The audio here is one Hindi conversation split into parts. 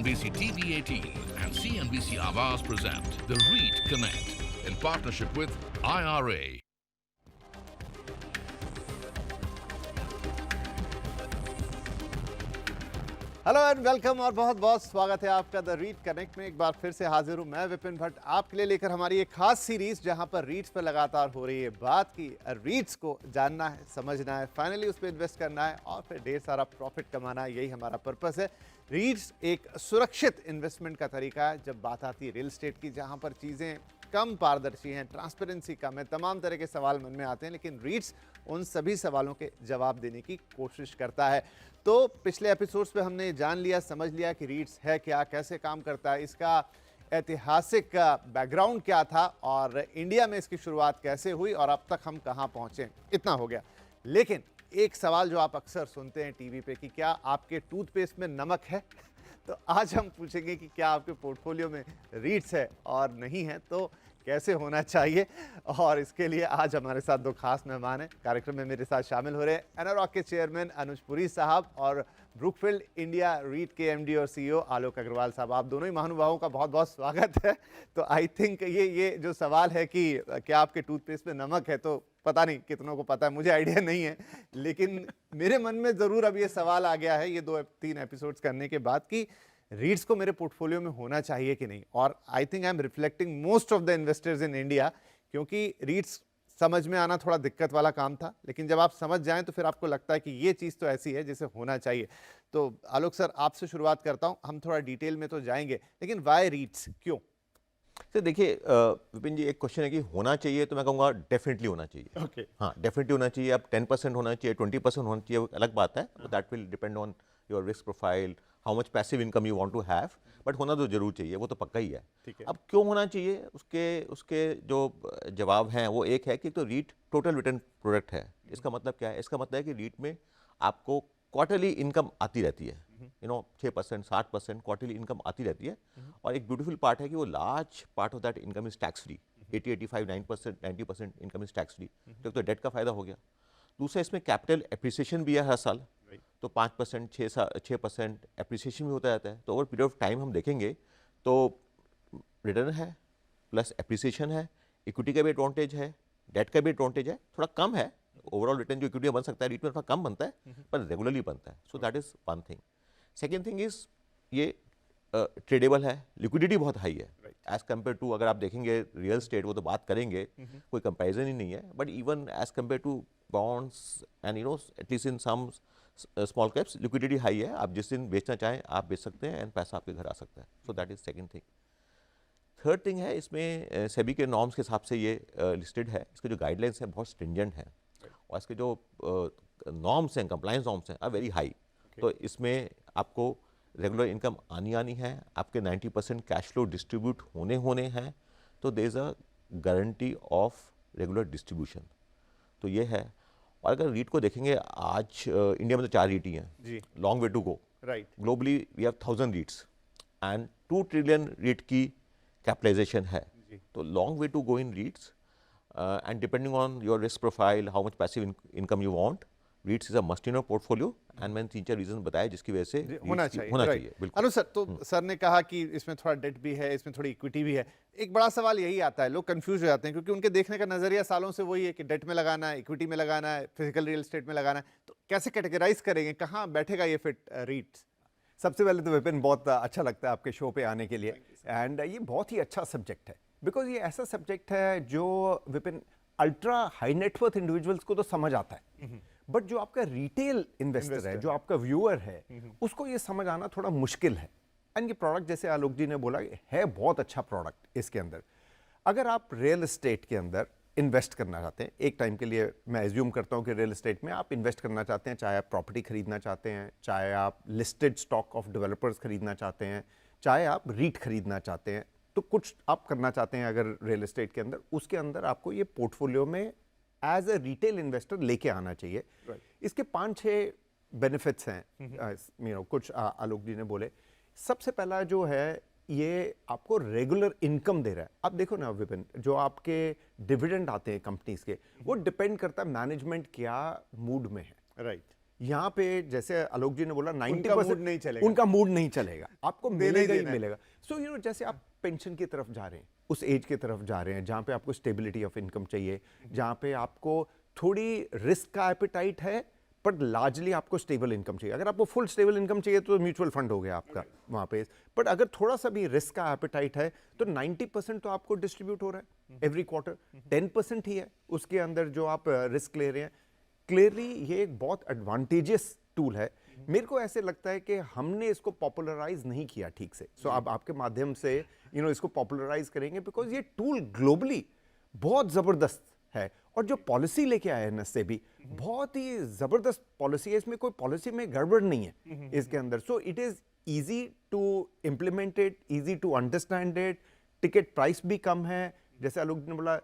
CNBC TV18 and CNBC Awaaz present The REIT Connect in partnership with IRA. Hello and welcome और बहुत बहुत स्वागत है आपका द रीट कनेक्ट में। एक बार फिर से हाजिर हूं मैं विपिन भट्ट आपके लिए लेकर हमारी एक खास सीरीज जहां पर रीट्स पर लगातार हो रही है बात की रीट्स को जानना है, समझना है, फाइनली उस पर इन्वेस्ट करना है और फिर ढेर सारा प्रॉफिट कमाना है। यही हमारा पर्पस है। रीट्स एक सुरक्षित इन्वेस्टमेंट का तरीका है जब बात आती है रियल एस्टेट की, जहाँ पर चीज़ें कम पारदर्शी हैं, ट्रांसपेरेंसी कम है, तमाम तरह के सवाल मन में आते हैं, लेकिन रीट्स उन सभी सवालों के जवाब देने की कोशिश करता है। तो पिछले एपिसोड्स पे हमने जान लिया, समझ लिया कि रीट्स है क्या, कैसे काम करता है, इसका ऐतिहासिक बैकग्राउंड क्या था और इंडिया में इसकी शुरुआत कैसे हुई और अब तक हम कहाँ पहुँचे। इतना हो गया। लेकिन एक सवाल जो आप अक्सर सुनते हैं टीवी पे कि क्या आपके टूथपेस्ट में नमक है? तो आज हम पूछेंगे कि क्या आपके पोर्टफोलियो में रीट्स है और नहीं है तो कैसे होना चाहिए। और इसके लिए आज हमारे साथ दो खास मेहमान हैं। कार्यक्रम में मेरे साथ शामिल हो रहे हैं एनारॉक के चेयरमैन अनुज पुरी साहब और ब्रुकफील्ड इंडिया रीट के एमडी और सीईओ आलोक अग्रवाल साहब। आप दोनों ही महानुभावों का बहुत बहुत स्वागत है। तो आई थिंक ये जो सवाल है कि क्या आपके टूथपेस्ट में नमक है, तो पता नहीं कितनों को पता है, मुझे आइडिया नहीं है, लेकिन मेरे मन में ज़रूर अब ये सवाल आ गया है ये 2-3 एपिसोड्स करने के बाद कि रीट्स को मेरे पोर्टफोलियो में होना चाहिए कि नहीं। और I think I am reflecting most of the investors in India, क्योंकि रीट्स समझ में आना थोड़ा दिक्कत वाला काम था, लेकिन जब आप समझ जाएं तो फिर आपको लगता है कि ये चीज़ तो ऐसी है जिसे होना चाहिए। तो आलोक सर, आपसे शुरुआत करता हूं। हम थोड़ा डिटेल में तो जाएंगे, लेकिन वाई रीट्स, क्यों? तो देखिए विपिन जी, एक क्वेश्चन है कि होना चाहिए, तो मैं कहूँगा डेफिनेटली होना चाहिए। ओके। हाँ, डेफिनेटली होना चाहिए। अब 10% होना चाहिए, 20% होना चाहिए, वो अलग बात है। That will depend on your risk profile, how much passive income you want to have, but होना तो जरूर चाहिए, वो तो पक्का ही है। ठीक है। अब क्यों होना चाहिए, उसके जो जवाब हैं वो एक है कि तो रीट टोटल रिटर्न प्रोडक्ट है। इसका मतलब क्या है? इसका मतलब है कि रीट में आपको क्वार्टरली इनकम आती रहती है, 6%, 7% क्वार्टरली इनकम आती रहती है। और एक ब्यूटीफुल पार्ट है कि वो large part of that income is tax free. 80, 85, 9%, 90% income is tax free. तो डेट का फायदा हो गया। दूसरा, इसमें कैपिटल एप्रिसिएशन भी है हर साल, तो 5%, 6% एप्रिसिएशन भी होता रहता है। तो ओवर पीरियड ऑफ टाइम हम देखेंगे तो रिटर्न है प्लस एप्रिसिएशन है, इक्विटी का भी एडवांटेज है, डेट का भी एडवांटेज है। थोड़ा कम है ओवरऑल रिटर्न, जो इक्विटी में बन सकता है रीट में थोड़ा कम बनता है, पर रेगुलरली बनता है। सो that is one thing. Second thing is ये ट्रेडेबल है, लिक्विडिटी बहुत हाई है एज कम्पेयर टू, अगर आप देखेंगे रियल स्टेट, वो तो बात करेंगे, कोई कंपैरिजन ही नहीं है, but even as compare to bonds and at least in some small caps liquidity high है। आप जिस दिन बेचना चाहें आप बेच सकते हैं एंड पैसा आपके घर आ सकता है। सो that is second thing. Third thing है, इसमें सेबी के नॉर्म्स के हिसाब से ये लिस्टेड है। इसके जो गाइडलाइंस हैं बहुत स्ट्रिंजेंट हैं और इसके जो नॉर्म्स हैं, कंप्लायंस नॉर्म्स हैं, आर वेरी हाई। तो इसमें आपको रेगुलर इनकम आनी है, आपके 90% कैश फ्लो डिस्ट्रीब्यूट होने हैं, तो there is a guarantee of regular distribution. तो ये है। और अगर रीट को देखेंगे, आज इंडिया में तो 4 रीट ही हैं, long way to go. Right. Globally we have 1000 REITs and 2 trillion REIT की कैपिटलाइजेशन है। तो long way to go in REITs and depending on your risk profile, how much passive income you want, REITs is a must in your portfolio. And मैंने 3-4 रीजन बताए जिसकी वजह से होना चाहिए। बिल्कुल। अनु सर, तो सर ने कहा कि इसमें थोड़ा डेट भी है, इसमें थोड़ी इक्विटी भी है। एक बड़ा सवाल यही आता है, लोग कंफ्यूज हो जाते हैं क्योंकि उनके देखने का नजरिया सालों से वही है कि डेट में लगाना है, इक्विटी में लगाना है, फिजिकल रियल एस्टेट में लगाना है। तो कैसे कैटेगराइज करेंगे, कहाँ बैठेगा ये फिट रीट्स? सबसे पहले तो विपिन, बहुत अच्छा लगता है आपके शो पे आने के लिए, एंड ये बहुत ही अच्छा सब्जेक्ट है, बिकॉज ये ऐसा सब्जेक्ट है जो Vipin ultra high net worth individuals को तो समझ आता है, बट जो आपका रिटेल इन्वेस्टर है, जो आपका व्यूअर है, उसको ये समझ आना थोड़ा मुश्किल है। एंड ये प्रोडक्ट, जैसे आलोक जी ने बोला, है बहुत अच्छा प्रोडक्ट। इसके अंदर अगर आप रियल एस्टेट के अंदर इन्वेस्ट करना चाहते हैं, एक टाइम के लिए मैं एज्यूम करता हूं कि रियल एस्टेट में आप इन्वेस्ट करना चाहते हैं, चाहे आप प्रॉपर्टी खरीदना चाहते हैं, चाहे आप लिस्टेड स्टॉक ऑफ डेवलपर्स खरीदना चाहते हैं, चाहे आप रीट खरीदना चाहते हैं, तो कुछ आप करना चाहते हैं अगर रियल एस्टेट के अंदर, उसके अंदर आपको ये पोर्टफोलियो में एज अ रिटेल इन्वेस्टर लेके आना चाहिए। इसके 5-6 बेनिफिट्स हैं, कुछ आलोक जी ने बोले। सबसे पहला जो है, ये आपको रेगुलर इनकम दे रहा है। अब देखो ना विपिन, जो आपके डिविडेंड आते हैं कंपनीज के, वो डिपेंड करता है मैनेजमेंट क्या मूड में है। राइट। यहाँ पे जैसे आलोक जी ने बोला 90% mood नहीं चलेगा। उनका मूड नहीं चलेगा, आपको देना ही मिलेगा ही देना है। मिलेगा। सो यू नो जैसे आप पेंशन की तरफ जा रहे हैं, उस एज की तरफ जा रहे हैं जहाँ पे आपको स्टेबिलिटी ऑफ इनकम चाहिए, जहाँ पे आपको थोड़ी रिस्क का एपिटाइट है बट लार्जली आपको स्टेबल इनकम चाहिए। अगर आपको फुल स्टेबल इनकम चाहिए तो म्यूचुअल फंड हो गया आपका वहाँ पे, बट अगर थोड़ा सा भी रिस्क का एपिटाइट है तो 90% तो आपको डिस्ट्रीब्यूट हो रहा है एवरी क्वार्टर, 10% ही है उसके अंदर जो आप रिस्क ले रहे हैं। क्लियरली ये एक बहुत एडवांटेजियस टूल है। मेरे को ऐसे लगता है कि हमने इसको पॉपुलराइज नहीं किया ठीक से। सो अब आपके माध्यम से इसको पॉपुलराइज करेंगे बिकॉज ये टूल ग्लोबली बहुत जबरदस्त है, और जो पॉलिसी लेके आए हैं से भी बहुत ही जबरदस्त पॉलिसी है। इसमें कोई पॉलिसी में गड़बड़ नहीं है इसके अंदर। So it is easy to implement it, easy to understand it, ticket price भी कम है, जैसे आलोक ने बोला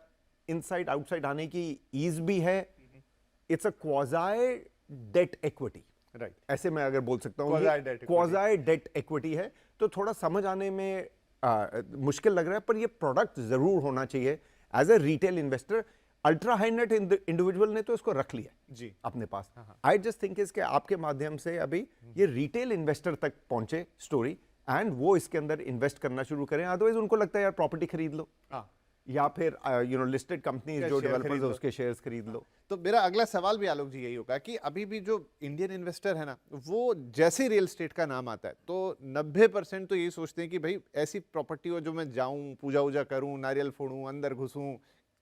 इनसाइड आउटसाइड आने की ईज भी है। It's a quasi debt equity, right, ऐसे मैं अगर बोल सकता हूँ Quasi debt equity। Quasi debt equity है, तो थोड़ा समझ आने में मुश्किल लग रहा है, पर ये प्रोडक्ट जरूर होना चाहिए as a retail investor. Ultra high net individual ने तो इसको रख लिया जी अपने पास। आई जस्ट थिंक इसके आपके माध्यम से अभी ये रिटेल इन्वेस्टर तक पहुंचे स्टोरी, एंड वो इसके अंदर इन्वेस्ट करना शुरू करें। अदरवाइज उनको लगता है यार प्रॉपर्टी खरीद लो, हाँ। या फिर लिस्टेड कंपनीज जो शेयर डेवलपर्स खरीद है लो। उसके शेयर्स खरीद लो। तो मेरा अगला सवाल भी आलोक जी यही होगा कि अभी भी जो इंडियन इन्वेस्टर है ना, वो जैसे रियल एस्टेट का नाम आता है तो 90% तो यही सोचते हैं कि भाई ऐसी प्रॉपर्टी हो जो मैं जाऊं, पूजा वूजा करूं, नारियल फोड़ूं, अंदर घुसूं,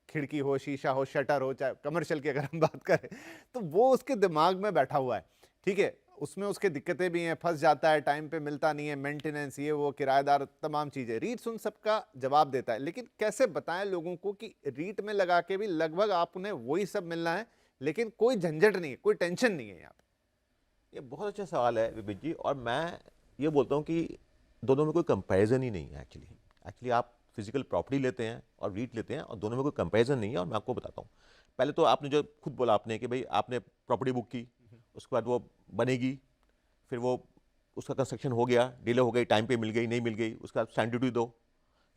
खिड़की हो, शीशा हो, शटर हो, चाहे कमर्शियल की अगर हम बात करें, तो वो उसके दिमाग में बैठा हुआ है। ठीक है, उसमें उसके दिक्कतें भी हैं, फंस जाता है, टाइम पे मिलता नहीं है, मेंटेनेंस, ये वो, किराएदार, तमाम चीजें। रीट्स उन सबका जवाब देता है, लेकिन कैसे बताएं लोगों को कि रीट में लगा के भी लगभग आप उन्हें वही सब मिलना है, लेकिन कोई झंझट नहीं है, कोई टेंशन नहीं है यहाँ पे। ये बहुत अच्छा सवाल है विपिन जी, और मैं ये बोलता हूँ कि दोनों में कोई कंपैरिजन ही नहीं है। एक्चुअली आप फिजिकल प्रॉपर्टी लेते हैं और रीट लेते हैं, और दोनों में कोई कंपैरिजन नहीं है। और मैं आपको बताता हूँ, पहले तो आपने जो खुद बोला आपने कि भाई आपने प्रॉपर्टी बुक की, उसके बाद वो बनेगी, फिर वो उसका कंस्ट्रक्शन हो गया, डिले हो गई, टाइम पे मिल गई, नहीं मिल गई, उसका आप स्टैंप ड्यूटी दो,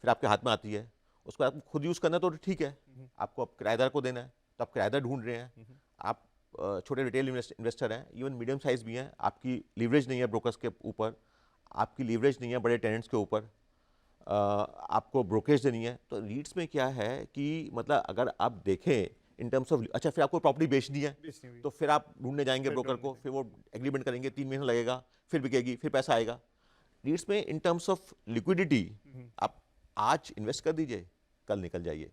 फिर आपके हाथ में आती है, उसको आप खुद यूज़ करना तो ठीक है, आपको अब किराएदार को देना है तो आप किराएदार ढूंढ रहे हैं। आप छोटे रिटेल इन्वेस्टर हैं, इवन मीडियम साइज़ भी हैं, आपकी लीवरेज नहीं है ब्रोकर्स के ऊपर, आपकी लीवरेज नहीं है बड़े टेनेंट्स के ऊपर, आपको ब्रोकरेज देनी है। तो रीट्स में क्या है कि मतलब अगर आप देखें इन टर्म्स ऑफ, अच्छा फिर आपको प्रॉपर्टी बेचनी है तो फिर आप ढूंढने जाएंगे ब्रोकर को, फिर वो एग्रीमेंट करेंगे, 3 महीने लगेगा, फिर बिकेगी, फिर पैसा आएगा। रीट्स में इन टर्म्स ऑफ लिक्विडिटी आप आज इन्वेस्ट कर दीजिए, कल निकल जाइए,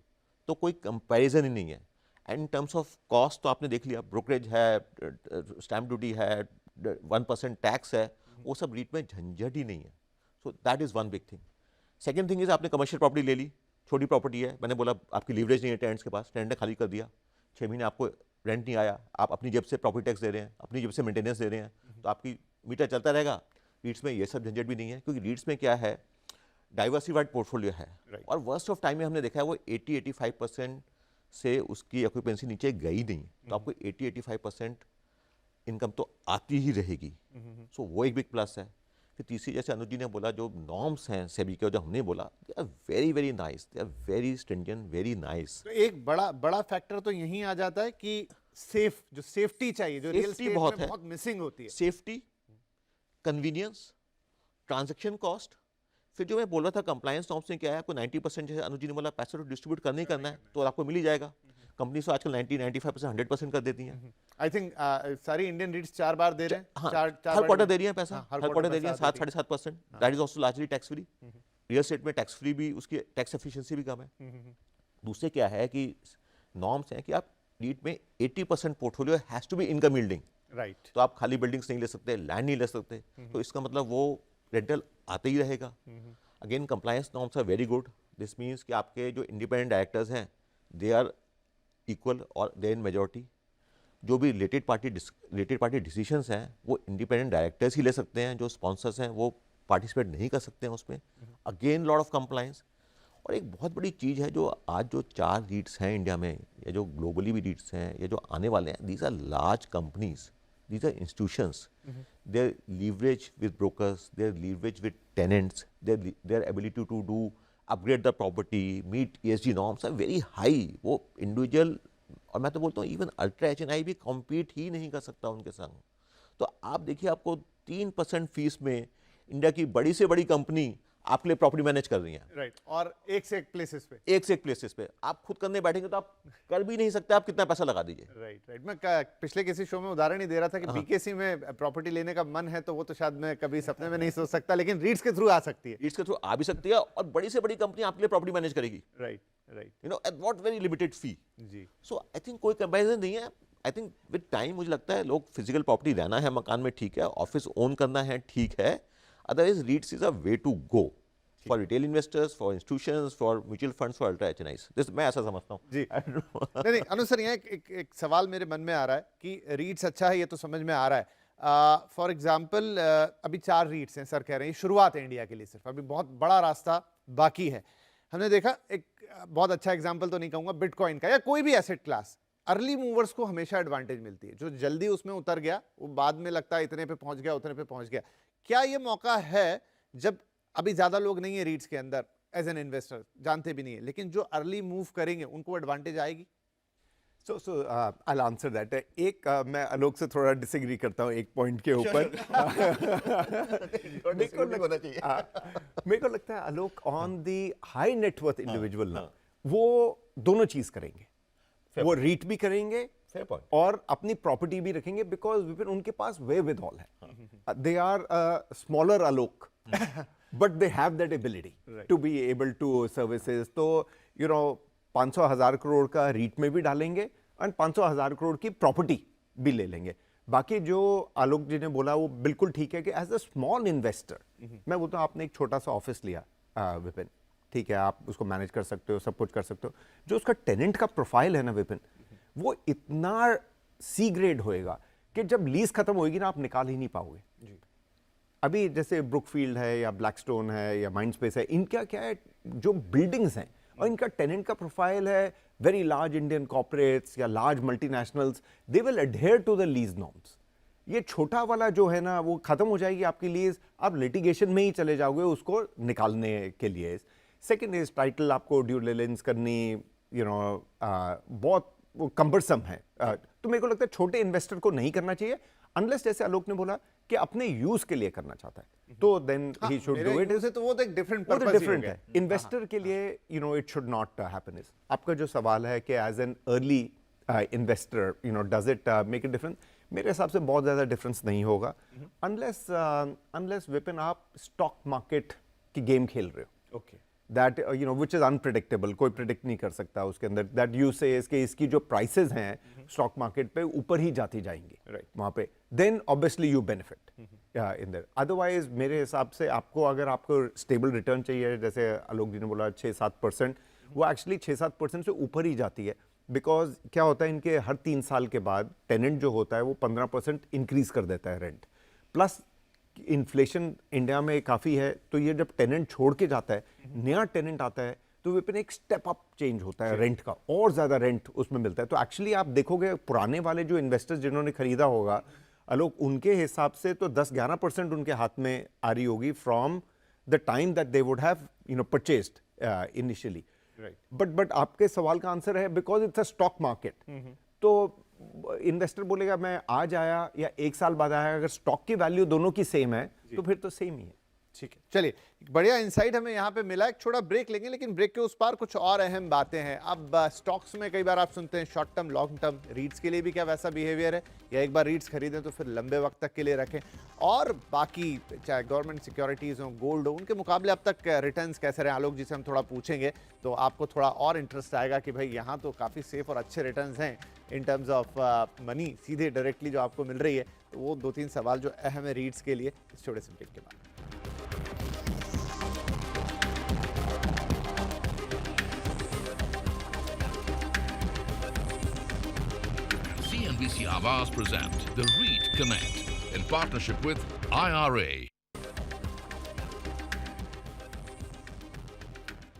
तो कोई कंपैरिजन ही नहीं है। And in terms of cost तो आपने देख लिया, ब्रोकरेज है, स्टैम्प ड्यूटी है, 1% टैक्स है, वो सब रीट में झंझट ही नहीं है। So that is one big thing. Second thing is आपने कमर्शियल प्रॉपर्टी ले ली, छोटी प्रॉपर्टी है, मैंने बोला आपकी लीवरेज नहीं है टेनेंट्स के पास, टेनेंट ने खाली कर दिया, 6 महीने आपको रेंट नहीं आया, आप अपनी जेब से प्रॉपर्टी टैक्स दे रहे हैं, अपनी जेब से मेंटेनेंस दे रहे हैं, तो आपकी मीटर चलता रहेगा। रीट्स में ये सब झंझट भी नहीं है, क्योंकि रीट्स में क्या है, डाइवर्सिफाइड पोर्टफोलियो है। और वर्स्ट ऑफ टाइम में हमने देखा है वो 80-85% से उसकी ऑक्यूपेंसी नीचे गई नहीं, तो आपको 80-85% इनकम तो आती ही रहेगी। सो वो एक बिग प्लस है। फिर तीसरी, जैसे अनुज जी ने बोला, जो नॉर्म्स हैं सेबी के, जो हमने बोला, they are very very nice, they are very stringent, very nice. तो एक बड़ा फैक्टर तो यही आ जाता है कि जो सेफ्टी चाहिए, जो रियल एस्टेट बहुत में है, बहुत मिसिंग होती है। Safety, convenience, transaction cost. फिर जो मैं बोल रहा था कंप्लायंस नॉर्म्स में क्या है, आपको 90% जैसे अनुज जी ने बोला पैसा तो डिस्ट्रीब्यूट करना ही करना है, तो आपको मिल ही जाएगा। कंपनी तो आजकल 90-95%, 100% कर देती हैं। आई थिंक सारी इंडियन रीट्स 4 बार दे रहे हैं। हाँ, चार हर क्वार्टर दे रही है पैसा, हर हर क्वार्टर दे रही है, पैसा देती 7-7.5%। That is also largely tax free. Real estate में टैक्स फ्री भी, उसकी टैक्स एफिशिएंसी भी कम है। दूसरे क्या है कि नॉर्म्स हैं कि आप रीट में 80% portfolio has to be income yielding. Right. तो आप खाली बिल्डिंग्स नहीं ले सकते, लैंड नहीं ले सकते, तो इसका मतलब वो रेंटल आते ही रहेगा। Again compliance norms are very good. This means कि आपके जो इंडिपेंडेंट डायरेक्टर्स हैं, दे आर इक्वल और दे इन मेजॉरिटी। जो भी रिलेटेड पार्टी डिसीजंस हैं वो इंडिपेंडेंट डायरेक्टर्स ही ले सकते हैं, जो स्पॉन्सर्स हैं वो पार्टिसिपेट नहीं कर सकते हैं उसमें। Again lot of compliance. और एक बहुत बड़ी चीज़ है, जो आज जो 4 रीट्स हैं इंडिया में, या जो ग्लोबली भी रीट्स हैं, या जो आने वाले हैं, these are large companies, these are institutions. Their leverage with brokers, their leverage with tenants, their ability to do upgrade the property, meet ESG norms are very high. वो individual, और मैं तो बोलता हूँ इवन अल्ट्रा HNI भी compete ही नहीं कर सकता उनके संग। तो आप देखिए आपको 3% फीस में इंडिया की बड़ी से बड़ी कंपनी आपके लिए प्रॉपर्टी मैनेज कर रही है, राइट, और एक से एक प्लेसेस पे। एक से एक प्लेसेस पे। आप खुद करने बैठेंगे तो आप कर भी नहीं सकते, आप कितना पैसा लगा दीजिए। राइट। मैं पिछले किसी शो में उदाहरण ही दे रहा था कि बीकेसी में प्रॉपर्टी लेने का मन है तो वो तो शायद मैं कभी सपने में नहीं सोच सकता, लेकिन रीट्स के थ्रू आ सकती है। रीट्स के थ्रू आ भी सकती है और बड़ी से बड़ी कंपनी आपके लिए प्रॉपर्टी मैनेज करेगी, right, you know, at what very limited fee. जी। सो आई थिंक कोई कंपैरिजन नहीं है। आई थिंक विद टाइम मुझे लगता है लोग फिजिकल प्रॉपर्टी रहना है मकान में, ठीक है, ऑफिस ओन करना है, ठीक है, otherwise REITs is a way to go for retail investors, for institutions, for mutual funds, for ultra HNIs. This मैं ऐसा समझता हूँ जी। नहीं, अनु सर, यहाँ एक सवाल मेरे मन में आ रहा है कि रीट्स अच्छा है, ये तो समझ में आ रहा है। फॉर एग्जाम्पल अभी 4 रीट्स हैं, सर कह रहे हैं शुरुआत है इंडिया के लिए, सिर्फ अभी बहुत बड़ा रास्ता बाकी है। हमने देखा एक बहुत अच्छा एग्जाम्पल तो नहीं कहूँगा बिटकॉइन का या कोई भी एसेट क्लास, अर्ली मूवर्स को हमेशा एडवांटेज मिलती है। जो जल्दी उसमें उतर गया वो बाद में लगता है इतने पे पहुंच गया, उतने पे पहुंच गया। क्या ये मौका है जब अभी ज्यादा लोग नहीं है रीट्स के अंदर, एज एन इन्वेस्टर जानते भी नहीं है, लेकिन जो अर्ली मूव करेंगे उनको एडवांटेज आएगी? So I'll answer that. एक मैं आलोक से थोड़ा डिसएग्री करता हूँ एक पॉइंट के ऊपर। मेरे को लगता है Alok on the high net worth individual ना, वो दोनों चीज करेंगे। वो रीट भी करेंगे और अपनी प्रॉपर्टी भी रखेंगे, बिकॉज उनके पास वे विद ऑल है। They are smaller Alok but they have that ability to be able to services. तो यू नो 500,000 करोड़ का रीट में भी डालेंगे और 500,000 करोड़ की प्रॉपर्टी भी ले लेंगे। बाकी जो आलोक जी ने बोला वो बिल्कुल ठीक है कि एज अ स्मॉल इन्वेस्टर मैं बोलता हूँ आपने एक छोटा सा ऑफिस लिया विपिन, ठीक है, आप उसको मैनेज कर सकते हो, सब कुछ कर सकते हो। जो उसका टेनेंट का प्रोफाइल है ना विपिन, वो इतना सी ग्रेड होएगा कि जब लीज खत्म होएगी ना आप निकाल ही नहीं पाओगे। अभी जैसे ब्रुकफील्ड है या ब्लैकस्टोन है या माइंडस्पेस है, इनका क्या है, जो बिल्डिंग्स हैं और इनका टेनेंट का प्रोफाइल है वेरी लार्ज इंडियन कॉर्पोरेट्स या large multinationals, they will adhere to the lease norms. ये छोटा वाला जो है ना वो खत्म हो जाएगी आपकी लीज, आप लिटिगेशन में ही चले जाओगे उसको निकालने के लिए। सेकेंड इज टाइटल, आपको ड्यू डिलिजेंस करनी, यू नो, बहुत वो कम्बरसम है। तो मेरे को लगता है छोटे इन्वेस्टर को नहीं करना चाहिए, अनलेस जैसे आलोक ने बोला कि अपने यूज के लिए करना चाहता है, तो then he should do it. तो वो तो एक डिफरेंट वो तो पर्पस डिफरेंट है। इन्वेस्टर के लिए you know it should not happen. आपका जो सवाल है कि as an early investor you know does it make it difference, मेरे हिसाब से बहुत ज्यादा डिफरेंस नहीं होगा, अनलेस विपिन आप स्टॉक मार्केट की गेम खेल रहे हो। Okay, that you know which is unpredictable, कोई प्रिडिक्ट नहीं कर सकता उसके अंदर। दैट यू से इसकी जो प्राइसेस हैं स्टॉक मार्केट पे ऊपर ही जाती जाएंगी, Right. वहां पे, then obviously you benefit in there. Otherwise मेरे हिसाब से आपको अगर आपको स्टेबल रिटर्न चाहिए, जैसे आलोक जी ने बोला 6-7%, वो एक्चुअली 6-7% से ऊपर ही जाती है। बिकॉज क्या होता है, इनके हर 3 साल के बाद टेनेंट जो होता है वो 15% इंक्रीज कर देता है रेंट, प्लस इन्फ्लेशन इंडिया में काफ़ी है। तो ये जब टेनेंट छोड़ के जाता है, नया टेनेंट आता है, तो विपिन एक स्टेप अप चेंज होता है रेंट का, और ज़्यादा रेंट उसमें मिलता है। तो एक्चुअली आप देखोगे पुराने वाले जो इन्वेस्टर्स जिन्होंने खरीदा होगा आलोक, उनके हिसाब से तो 10-11% उनके हाथ में आ रही होगी from the time that they would have you know purchased initially. But आपके सवाल का आंसर है because it's a stock market. तो इन्वेस्टर बोलेगा मैं आज आया या 1 साल बाद आया, अगर स्टॉक की वैल्यू दोनों की सेम है तो फिर तो सेम ही है। ठीक है, चलिए, एक बढ़िया इंसाइट हमें यहाँ पे मिला। एक छोटा ब्रेक लेंगे, लेकिन ब्रेक के उस पार कुछ और अहम बातें हैं। अब स्टॉक्स में कई बार आप सुनते हैं शॉर्ट टर्म, लॉन्ग टर्म, रीट्स के लिए भी क्या वैसा बिहेवियर है, या एक बार रीट्स खरीदें तो फिर लंबे वक्त तक के लिए रखें, और बाकी चाहे गवर्नमेंट सिक्योरिटीज़ हो, गोल्ड हो, उनके मुकाबले अब तक रिटर्न्स कैसे रहे। आलोक जी से हम थोड़ा पूछेंगे तो आपको थोड़ा और इंटरेस्ट आएगा कि भाई यहाँ तो काफ़ी सेफ और अच्छे रिटर्न्स हैं इन टर्म्स ऑफ मनी, सीधे डायरेक्टली जो आपको मिल रही है। तो वो 2-3 सवाल जो अहम है रीट्स के लिए, इस छोटे से ब्रेक के बाद। CNBC Awaaz present the REIT Connect in partnership with IRA.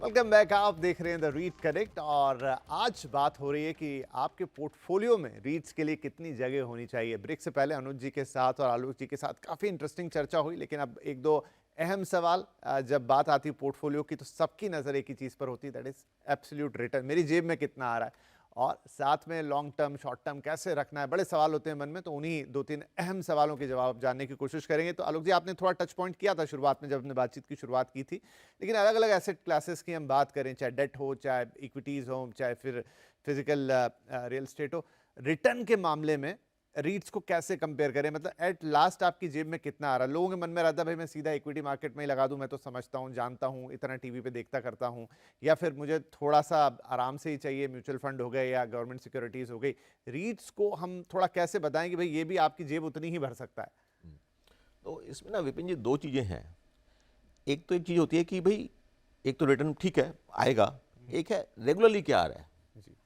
Welcome back, आप देख रहे हैं द रीट कनेक्ट, और आज बात हो रही है कि आपके पोर्टफोलियो में रीट्स के लिए कितनी जगह होनी चाहिए। ब्रेक से पहले अनुज जी के साथ और आलोक जी के साथ काफ़ी इंटरेस्टिंग चर्चा हुई, लेकिन अब 1-2 अहम सवाल। जब बात आती है पोर्टफोलियो की तो सबकी नज़र एक ही चीज़ पर होती है, दैट इज़ एब्सोल्यूट रिटर्न, मेरी जेब में कितना आ रहा है। और साथ में लॉन्ग टर्म शॉर्ट टर्म कैसे रखना है, बड़े सवाल होते हैं मन में, तो उन्हीं 2-3 अहम सवालों के जवाब जानने की कोशिश करेंगे। तो आलोक जी, आपने थोड़ा टच पॉइंट किया था शुरुआत में जब हमने बातचीत की शुरुआत की थी, लेकिन अलग अलग एसेट क्लासेस की हम बात करें, चाहे डेट हो, चाहे इक्विटीज़ हो, चाहे फिर फिजिकल रियल एस्टेट हो, रिटर्न के मामले में रीट्स को कैसे कंपेयर करें? मतलब एट लास्ट आपकी जेब में कितना आ रहा है? लोगों के मन में रहता है भाई मैं सीधा इक्विटी मार्केट में ही लगा दूं, मैं तो समझता हूं, जानता हूं, इतना टीवी पे देखता करता हूं, या फिर मुझे थोड़ा सा आराम से ही चाहिए, म्यूचुअल फंड हो गए या गवर्नमेंट सिक्योरिटीज हो गई। रीट्स को हम थोड़ा कैसे बताएं कि भाई ये भी आपकी जेब उतनी ही भर सकता है? तो इसमें ना विपिन जी, दो चीज़ें हैं। एक तो एक चीज़ होती है कि भाई एक तो रिटर्न ठीक है आएगा, एक है रेगुलरली क्या आ रहा है।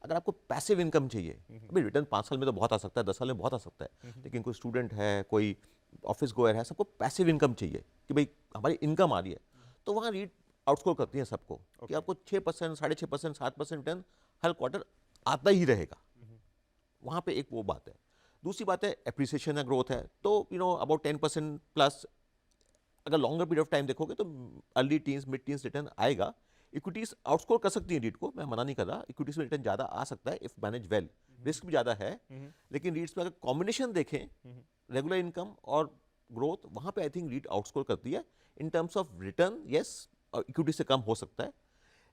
अगर आपको पैसिव इनकम चाहिए, अभी रिटर्न 5 साल में तो बहुत आ सकता है, 10 साल में बहुत आ सकता है, लेकिन कोई स्टूडेंट है, कोई ऑफिस गोयर है, सबको पैसिव इनकम चाहिए कि भाई हमारी इनकम आ रही है, तो वहाँ रीट आउटस्कोर करती है सबको कि आपको 6%, 6.5%, 7% रिटर्न हर क्वार्टर आता ही रहेगा। वहाँ पे एक वो बात है। दूसरी बात है एप्रिसिएशन है, ग्रोथ है, तो अबाउट 10% प्लस अगर लॉन्गर पीरियड ऑफ टाइम देखोगे तो early teens, mid teens return आएगा। इक्विटीज आउटस्कोर कर सकती है रीट को, मैं मना नहीं कर रहा, इक्विटीज में रिटर्न ज़्यादा आ सकता है इफ मैनेज वेल, रिस्क भी ज़्यादा है, लेकिन रीट्स में अगर कॉम्बिनेशन देखें रेगुलर इनकम और ग्रोथ, वहाँ पे आई थिंक रीट आउटस्कोर करती है। In terms of return yes, equity से कम हो सकता है।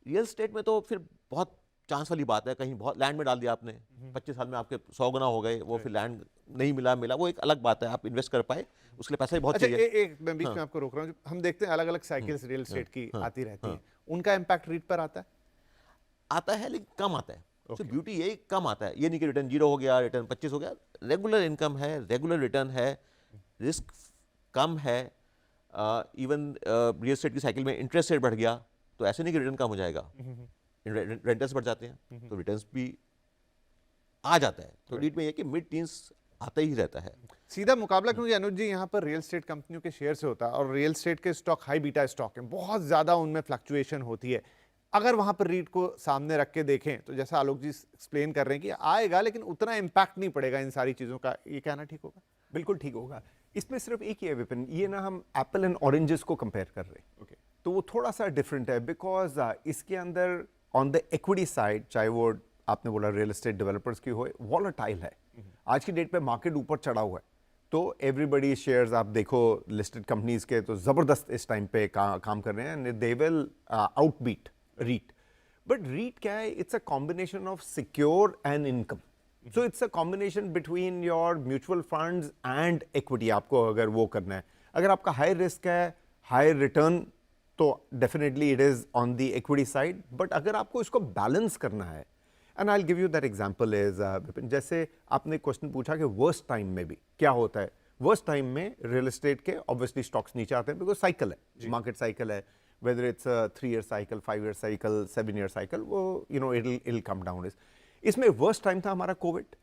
रियल स्टेट में तो फिर बहुत चांस वाली बात है, कहीं बहुत लैंड में डाल दिया आपने, 25 साल में आपके 100 गुना हो गए, वो फिर लैंड नहीं मिला, वो एक अलग बात है, आप इन्वेस्ट कर पाए, उसके लिए पैसा ही बहुत अच्छा, चाहिए। एक मैं बीच में आपको रोक रहा हूँ, हम देखते हैं अलग अलग साइकिल्स रियल एस्टेट की आती रहती हैं, उनका इम्पैक्ट रीट पर आता है लेकिन कम आता है। तो ब्यूटी यही कम आता है, ये नहीं कि रिटर्न 0 हो गया, रिटर्न 25 हो गया, रेगुलर इनकम है, रेगुलर रिटर्न है, रिस्क कम है। इवन रियल एस्टेट की साइकिल में इंटरेस्ट रेट बढ़ गया तो ऐसे नहीं कि रिटर्न कम हो जाएगा, रेंटल्स बढ़ जाते हैं तो रिटर्न्स भी आ जाता है। तो रीट में ये कि मिड टीन्स आता ही रहता है। सीधा मुकाबला क्योंकि अनुज जी यहाँ पर रियल एस्टेट कंपनियों के शेयर से होता है, और रियल एस्टेट के स्टॉक हाई बीटा स्टॉक हैं, बहुत ज़्यादा उनमें फ्लक्चुएशन होती है। अगर वहाँ पर रीट को सामने रख के देखें तो जैसा आलोक जी एक्सप्लेन कर रहे हैं कि आएगा लेकिन उतना इम्पैक्ट नहीं पड़ेगा इन सारी चीज़ों का, ये कहना ठीक होगा? बिल्कुल ठीक होगा। इसमें सिर्फ एक ही है विपिन, ये ना हम एप्पल एंड ऑरेंजेस को कंपेयर कर रहे हैं, तो वो थोड़ा सा डिफरेंट है, बिकॉज इसके अंदर ऑन द इक्विटी साइड, चाहे वो आपने बोला रियल एस्टेट डेवलपर्स की हो, वॉलेटाइल है। आज की डेट पे मार्केट ऊपर चढ़ा हुआ है, तो एवरीबडी शेयर्स आप देखो लिस्टेड कंपनीज के तो ज़बरदस्त इस टाइम पे काम कर रहे हैं, they will outbeat REIT. But REIT क्या है? It's a combination of secure and income, so it's a combination between your mutual funds and equity. आपको अगर वो करना है, अगर आपका हाई रिस्क है, हाई रिटर्न, तो definitely it is on the equity side. But अगर आपको इसको बैलेंस करना है, and I will give you that example is Vipin, जैसे आपने क्वेश्चन पूछा कि वर्स्ट टाइम में भी क्या होता है। वर्स्ट टाइम में रियल एस्टेट के ऑब्वियसली स्टॉक्स नीचे आते हैं, बिकॉज साइकिल है, मार्केट साइकिल है, whether it's 3 year cycle, 5 year cycle, 7 year cycle, वो इट कम डाउन। इसमें वर्स्ट टाइम था हमारा Covid,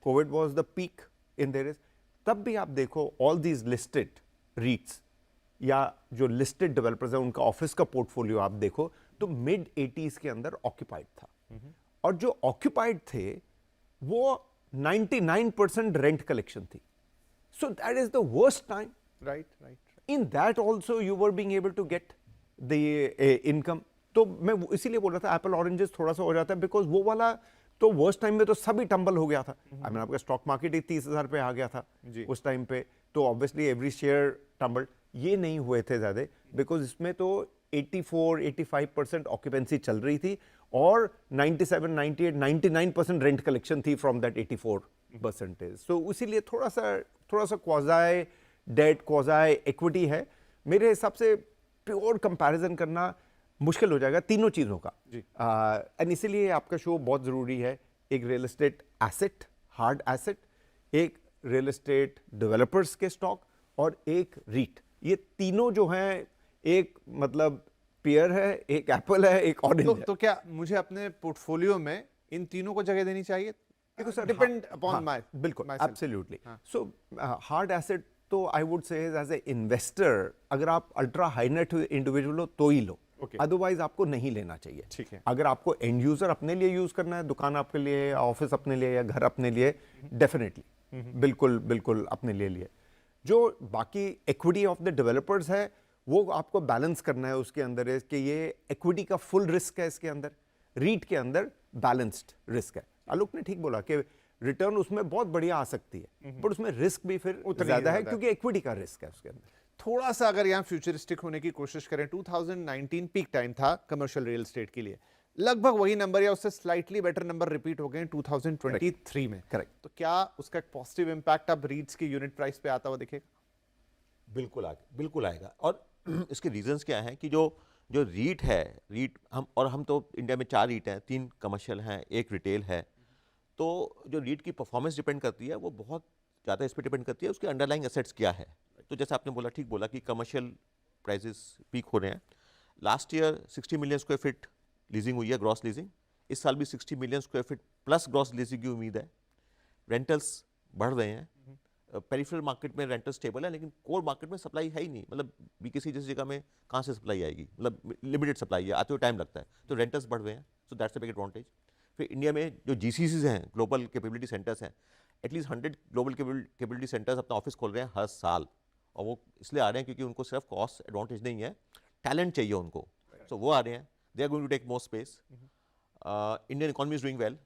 Covid was the peak in their is. तब भी आप देखो ऑल दीज लिस्टेड रीट्स या जो लिस्टेड डेवलपर्स है उनका ऑफिस का पोर्टफोलियो आप देखो तो मिड 80s के अंदर ऑक्यूपाइड था, और जो ऑक्यूपाइड थे वो 99% रेंट कलेक्शन थी। So that is the worst time, right. In that also you were being able to get the income. तो मैं इसीलिए बोल रहा था एप्पल ऑरेंजेस थोड़ा सा हो जाता है, बिकॉज वो वाला तो वर्स्ट टाइम में तो सभी टंबल हो गया था। आई मीन आपका स्टॉक मार्केट ही 30,000 पे आ गया था उस टाइम पे, तो ऑब्वियसली एवरी शेयर टंबल। ये नहीं हुए थे ज़्यादा, बिकॉज इसमें तो 84-85% ऑक्यूपेंसी चल रही थी, और 97, 98, 99% रेंट कलेक्शन थी फ्रॉम दैट 84%। सो इसीलिए थोड़ा सा क्वाज़ाई डेट, क्वाज़ाई इक्विटी है। मेरे हिसाब से प्योर कंपैरिजन करना मुश्किल हो जाएगा तीनों चीज़ों का, एंड इसीलिए आपका शो बहुत ज़रूरी है। एक real estate asset, hard asset, एक रियल एस्टेट डेवलपर्स के स्टॉक, और एक रीट। ये तीनों जो हैं, एक मतलब पेयर है, एक एप्पल है, एक ऑरेंज है। तो क्या मुझे अपने पोर्टफोलियो में इन तीनों को जगह देनी चाहिए? देखो सर, डिपेंड अपॉन माय, बिल्कुल, एब्सोल्युटली। सो हार्ड एसेट तो I would say as a investor, अगर आप अल्ट्रा हाई नेट इंडिविजुअल हो तो ही लो, अदरवाइज आपको नहीं लेना चाहिए। ठीक है। अगर आपको एंड यूजर अपने लिए यूज करना है, दुकान आपके लिए, ऑफिस अपने लिए, या घर अपने लिए, डेफिनेटली बिल्कुल अपने लिए। जो बाकी इक्विटी ऑफ द डेवलपर्स है वो आपको बैलेंस करना है उसके अंदर, है कि ये इक्विटी का फुल रिस्क है इसके अंदर, रीट के अंदर बैलेंस्ड रिस्क है। आलोक ने ठीक बोला कि रिटर्न उसमें बहुत बढ़िया आ सकती है, बट उसमें रिस्क भी फिर उतनी ज्यादा है ज्यादा है। क्योंकि इक्विटी का रिस्क है उसके अंदर। थोड़ा सा अगर यहाँ फ्यूचरिस्टिक होने की कोशिश करें, 2019 पीक टाइम था कमर्शियल रियल एस्टेट के लिए, लगभग वही नंबर या उससे स्लाइटली बेटर नंबर रिपीट हो गए 2023 में। करेक्ट। तो क्या उसका एक पॉजिटिव इंपैक्ट अब रीट्स की यूनिट प्राइस पे आता हुआ दिखेगा? बिल्कुल आएगा। और इसके रीजंस क्या हैं कि जो जो रीट है, रीट हम तो इंडिया में 4 रीट हैं, 3 कमर्शियल हैं, 1 रिटेल है। तो जो रीट की परफॉर्मेंस डिपेंड करती है वो बहुत ज़्यादा इस पर डिपेंड करती है उसके अंडरलाइंग एसेट्स क्या है। तो जैसे आपने बोला, ठीक बोला कि कमर्शियल प्राइसेस पीक हो रहे हैं। Last year 60 million square feet leasing हुई है, ग्रॉस लीजिंग। इस साल भी 60 million square feet plus gross leasing की उम्मीद है। रेंटल्स बढ़ रहे हैं। पेरिफेरल मार्केट में रेंटल स्टेबल है, लेकिन कोर मार्केट में सप्लाई है ही नहीं। मतलब बीकेसी जैसी जगह में कहाँ से सप्लाई आएगी, मतलब लिमिटेड सप्लाई है, आते हुए टाइम लगता है। तो रेंटल्स बढ़ रहे हैं, so that's a big advantage. फिर इंडिया में जो जीसीसीज हैं, ग्लोबल कैपेबिलिटी सेंटर्स हैं, एटलीस्ट 100 ग्लोबल कैपेबिलिटी सेंटर्स अपना ऑफिस खोल रहे हैं हर साल। और वो इसलिए आ रहे हैं क्योंकि उनको सिर्फ कॉस्ट एडवांटेज नहीं है, टैलेंट चाहिए उनको। सो वो आ रहे हैं, they are going to take more space. Indian economy is doing well,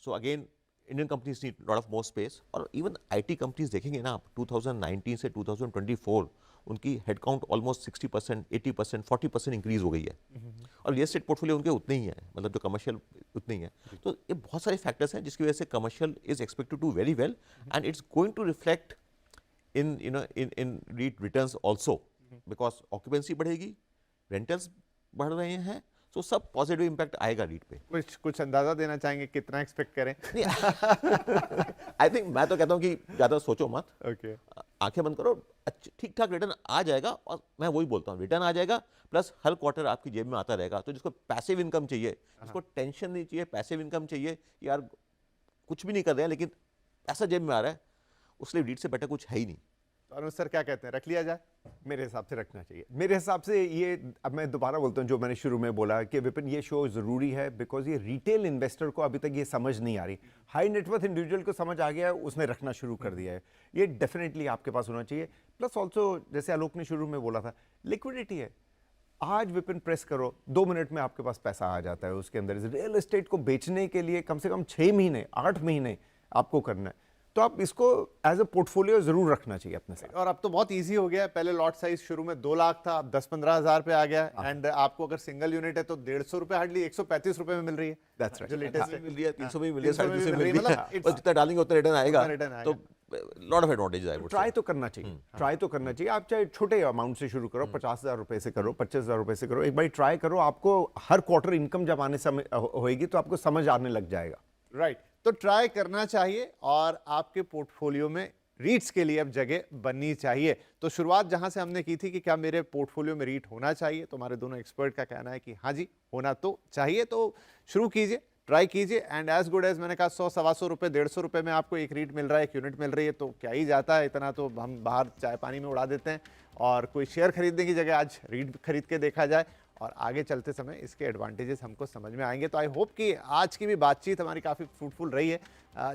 so again Indian companies need lot of more space. और इवन आईटी कंपनीज देखेंगे ना आप, 2019 से 2024 उनकी हेडकाउंट ऑलमोस्ट 60%, 80%, 40% इंक्रीज हो गई है। और रियल एस्टेट पोर्टफोलियो उनके उतने ही है, मतलब जो कमर्शियल उतने ही है। तो ये बहुत सारे फैक्टर्स हैं जिसकी वजह से commercial is expected to very well and it's going to reflect in REIT returns also, because occupancy बढ़ेगी, rentals बढ़ रहे हैं, तो सब पॉजिटिव इम्पैक्ट आएगा रीट पे। कुछ अंदाजा देना चाहेंगे कितना एक्सपेक्ट करें? आई थिंक मैं तो कहता हूँ कि ज़्यादा सोचो मत, ओके, आंखें बंद करो, ठीक ठाक रिटर्न आ जाएगा। और मैं वही बोलता हूँ, रिटर्न आ जाएगा प्लस हर क्वार्टर आपकी जेब में आता रहेगा। तो जिसको पैसिव इनकम चाहिए, जिसको टेंशन नहीं चाहिए, पैसिव इनकम चाहिए, यार कुछ भी नहीं कर रहे हैं लेकिन पैसा जेब में आ रहा है, उसलिए रीट से बेटर कुछ है ही नहीं। तो अनुज सर क्या कहते हैं, रख लिया जाए? मेरे हिसाब से रखना चाहिए। मेरे हिसाब से ये, अब मैं दोबारा बोलता हूँ जो मैंने शुरू में बोला कि विपिन ये शो ज़रूरी है बिकॉज ये रिटेल इन्वेस्टर को अभी तक ये समझ नहीं आ रही। हाई नेटवर्थ इंडिविजुअल को समझ आ गया है, उसने रखना शुरू कर दिया है। ये डेफिनेटली आपके पास होना चाहिए। प्लस ऑल्सो जैसे आलोक ने शुरू में बोला था, लिक्विडिटी है। आज विपिन प्रेस करो, 2 मिनट में आपके पास पैसा आ जाता है उसके अंदर। रियल एस्टेट को बेचने के लिए कम से कम 6 महीने 8 महीने आपको करना है। तो आप इसको एज अ पोर्टफोलियो जरूर रखना चाहिए अपने साथ। और अब तो बहुत इजी हो गया है, पहले लॉट साइज शुरू में 2 लाख था, अब 10-15 हज़ार पे आ गया है। एंड आपको अगर सिंगल यूनिट है तो 150 रुपए, हार्डली 135 रुपए में मिल रही है। That's right. जो लेटेस्ट मिल रही है, 300 में मिल रही है, 300 में 350 में मिल रही मिल है, रही है, मतलब और जितना डालेंगे उतना रिटर्न आएगा। उतना return तो लॉट ऑफ एडवांटेज है। ट्राई तो करना चाहिए, ट्राई तो करना चाहिए। आप चाहे छोटे अमाउंट से शुरू करो, 50,000 रुपए से करो, 25,000 रुपए से करो, एक बार ट्राई करो। आपको हर क्वार्टर इनकम जब आने समय होएगी तो आपको समझ आने लग जाएगा। राइट, तो ट्राई करना चाहिए और आपके पोर्टफोलियो में रीट्स के लिए अब जगह बननी चाहिए। तो शुरुआत जहां से हमने की थी कि क्या मेरे पोर्टफोलियो में रीट होना चाहिए, तो हमारे दोनों एक्सपर्ट का कहना है कि हाँ जी होना तो चाहिए। तो शुरू कीजिए, ट्राई कीजिए, एंड एज गुड एज मैंने कहा 100-125 रुपये 150 रुपये में आपको एक रीट मिल रहा है, एक यूनिट मिल रही है, तो क्या ही जाता है, इतना तो हम बाहर चाय पानी में उड़ा देते हैं। और कोई शेयर खरीदने की जगह आज रीट खरीद के देखा जाए और आगे चलते समय इसके एडवांटेजेस हमको समझ में आएंगे। तो आई होप कि आज की भी बातचीत हमारी काफ़ी फ्रूटफुल रही है,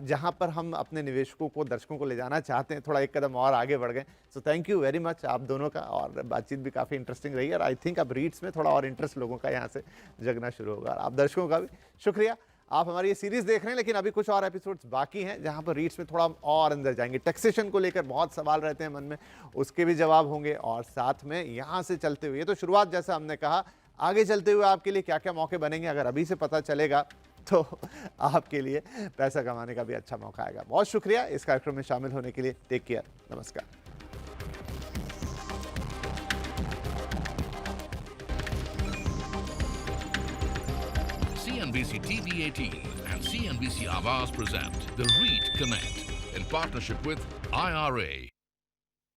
जहां पर हम अपने निवेशकों को, दर्शकों को ले जाना चाहते हैं, थोड़ा एक कदम और आगे बढ़ गए। So thank you very much आप दोनों का, और बातचीत भी काफ़ी इंटरेस्टिंग रही है। और आई थिंक अब रीट्स में थोड़ा और इंटरेस्ट लोगों का यहाँ से जगना शुरू होगा। और आप दर्शकों का भी शुक्रिया, आप हमारी ये सीरीज देख रहे हैं, लेकिन अभी कुछ और एपिसोड्स बाकी हैं जहां पर रीट्स में थोड़ा और अंदर जाएंगे। टैक्सेशन को लेकर बहुत सवाल रहते हैं मन में, उसके भी जवाब होंगे, और साथ में यहाँ से चलते हुए, तो शुरुआत जैसा हमने कहा, आगे चलते हुए आपके लिए क्या क्या मौके बनेंगे अगर अभी से पता चलेगा तो आपके लिए पैसा कमाने का भी अच्छा मौका आएगा। बहुत शुक्रिया इस कार्यक्रम में शामिल होने के लिए। टेक केयर, नमस्कार। CNBC TV 18 and CNBC Awaaz present The REIT Connect in partnership with IRA.